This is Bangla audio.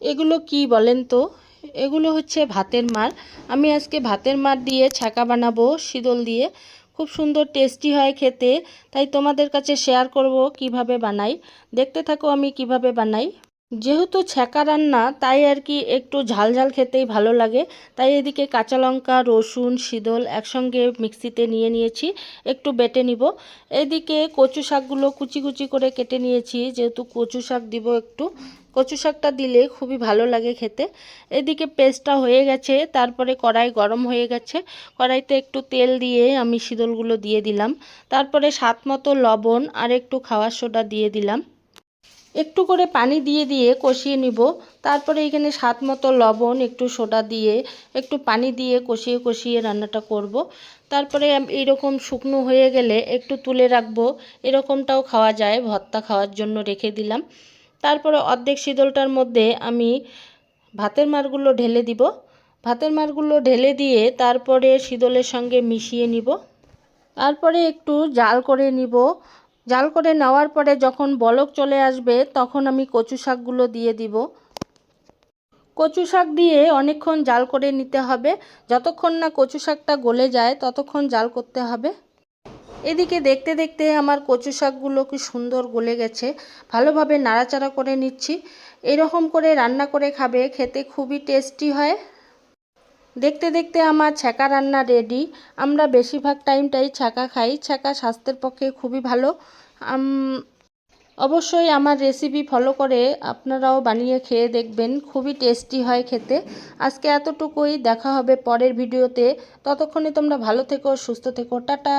এগুলো কি বলেন তো? এগুলো হচ্ছে ভাতের মাড়। আমি আজকে ভাতের মাড় দিয়ে ছ্যাঁকা বানাবো শীতল দিয়ে। খুব সুন্দর টেস্টি হয় খেতে। তাই তোমাদের কাছে শেয়ার করব কিভাবে বানাই। দেখতে থাকো আমি কিভাবে বানাই। যেহেতু ছ্যাঁকা রান্না তাই আর কি একটু ঝাল ঝাল খেতেই ভালো লাগে। তাই এদিকে কাঁচা লঙ্কা, রসুন, শীতল একসঙ্গে মিক্সিতে নিয়ে নিয়েছি, একটু বেটে নিব। এদিকে কচু শাকগুলো কুচি কুচি করে কেটে নিয়েছি, যেহেতু কচু শাক দিব একটু। কচু শাকটা দিলে খুবই ভালো লাগে খেতে। এদিকে পেস্টটা হয়ে গেছে, তারপরে কড়াই গরম হয়ে গেছে। কড়াইতে একটু তেল দিয়ে আমি শীতলগুলো দিয়ে দিলাম। তারপরে স্বাদ মতো লবণ আর একটু খাওয়ার সোডা দিয়ে দিলাম। একটু করে পানি দিয়ে দিয়ে কষিয়ে নিব। তারপরে এখানে স্বাদ মতো লবণ, একটু সোডা দিয়ে একটু পানি দিয়ে কষিয়ে কষিয়ে রান্নাটা করব। তারপরে এরকম শুকনো হয়ে গেলে একটু তুলে রাখবো। এরকমটাও খাওয়া যায়, ভর্তা খাওয়ার জন্য রেখে দিলাম। তারপরে অর্ধেক শীতলটার মধ্যে আমি ভাতের মাড়গুলো ঢেলে দিব। ভাতের মাড়গুলো ঢেলে দিয়ে তারপরে শীতলের সঙ্গে মিশিয়ে নিব। তারপরে একটু জাল করে নিব। জাল করে নেওয়ার পরে যখন বলক চলে আসবে তখন আমি কচু শাকগুলো দিয়ে দিব। কচু শাক দিয়ে অনেকক্ষণ জাল করে নিতে হবে। যতক্ষণ না কচু শাকটা গলে যায় ততক্ষণ জাল করতে হবে। এদিকে দেখতে দেখতে আমার কচু শাকগুলো কি সুন্দর গলে গেছে। ভালোভাবে নাড়াচাড়া করে নিচ্ছি। এরকম করে রান্না করে খাবে, খেতে খুবই টেস্টি হয়। দেখতে দেখতে আমার ছ্যাঁকা রান্না রেডি। আমরা বেশিরভাগ টাইমটাই ছ্যাঁকা খাই। ছ্যাঁকা স্বাস্থ্যের পক্ষে খুবই ভালো। অবশ্যই আমার রেসিপি ফলো করে আপনারাও বানিয়ে খেয়ে দেখবেন, খুবই টেস্টি হয় খেতে। আজকে এতটুকুই, দেখা হবে পরের ভিডিওতে। ততক্ষণে তোমরা ভালো থেকো, সুস্থ থেকো, টাটা।